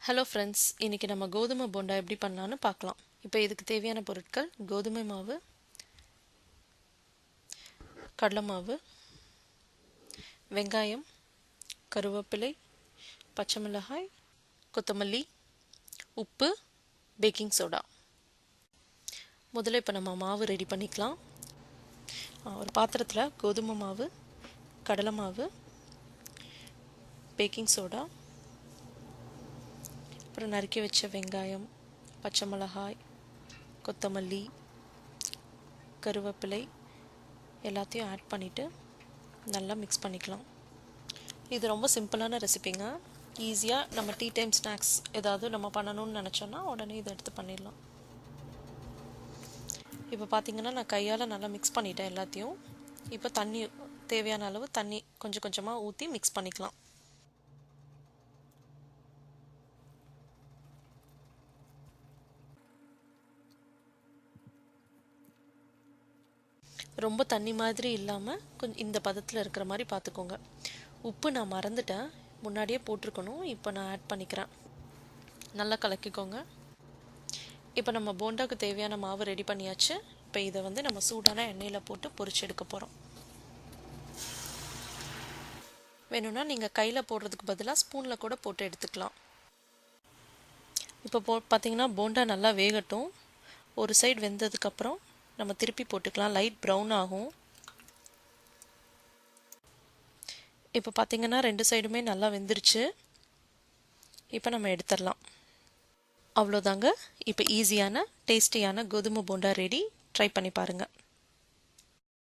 Hello friends, இன்றைக்கி நம்ம கோதுமை போண்டா எப்படி பண்ணலான்னு பார்க்கலாம். இப்போ இதுக்கு தேவையான பொருட்கள்: கோதுமை மாவு, கடலை மாவு, வெங்காயம், கருவேப்பிலை, பச்சை மிளகாய், கொத்தமல்லி, உப்பு, பேக்கிங் சோடா. முதல்ல இப்போ நம்ம மாவு ரெடி பண்ணிக்கலாம். ஒரு பாத்திரத்தில் கோதுமை மாவு, கடலை மாவு, பேக்கிங் சோடா, அப்புறம் நறுக்கி வச்ச வெங்காயம், பச்சை மிளகாய், கொத்தமல்லி, கருவேப்பிலை எல்லாத்தையும் ஆட் பண்ணிவிட்டு நல்லா மிக்ஸ் பண்ணிக்கலாம். இது ரொம்ப சிம்பிளான ரெசிபிங்க. ஈஸியாக நம்ம டீ டைம் ஸ்நாக்ஸ் ஏதாவது நம்ம பண்ணணும்னு நினச்சோன்னா உடனே இதை எடுத்து பண்ணிடலாம். இப்போ பார்த்திங்கன்னா நான் கையால் நல்லா மிக்ஸ் பண்ணிட்டேன் எல்லாத்தையும். இப்போ தண்ணி தேவையான அளவு தண்ணி கொஞ்சம் கொஞ்சமாக ஊற்றி மிக்ஸ் பண்ணிக்கலாம். ரொம்ப தண்ணி மாதிரி இல்லாமல் கொஞ்சம் இந்த பதத்தில் இருக்கிற மாதிரி பார்த்துக்கோங்க. உப்பு நான் மறந்துட்டேன், முன்னாடியே போட்டிருக்கணும். இப்போ நான் ஆட் பண்ணிக்கிறேன். நல்லா கலக்கிக்கோங்க. இப்போ நம்ம போண்டாவுக்கு தேவையான மாவு ரெடி பண்ணியாச்சு. இப்போ இதை நம்ம சூடான எண்ணெயில் போட்டு பொரிச்சு எடுக்க போகிறோம். வேணும்னா நீங்கள் கையில் போடுறதுக்கு பதிலாக ஸ்பூனில் கூட போட்டு எடுத்துக்கலாம். இப்போ பார்த்தீங்கன்னா போண்டா நல்லா வேகட்டும். ஒரு சைடு வெந்ததுக்கப்புறம் நம்ம திருப்பி போட்டுக்கலாம். லைட் ப்ரௌன் ஆகும். இப்போ பார்த்தீங்கன்னா ரெண்டு சைடுமே நல்லா வெந்துருச்சு. இப்போ நம்ம எடுத்துடலாம். அவ்வளோதாங்க. இப்போ ஈஸியான டேஸ்டியான கோதுமை போண்டா ரெடி. ட்ரை பண்ணி பாருங்கள்.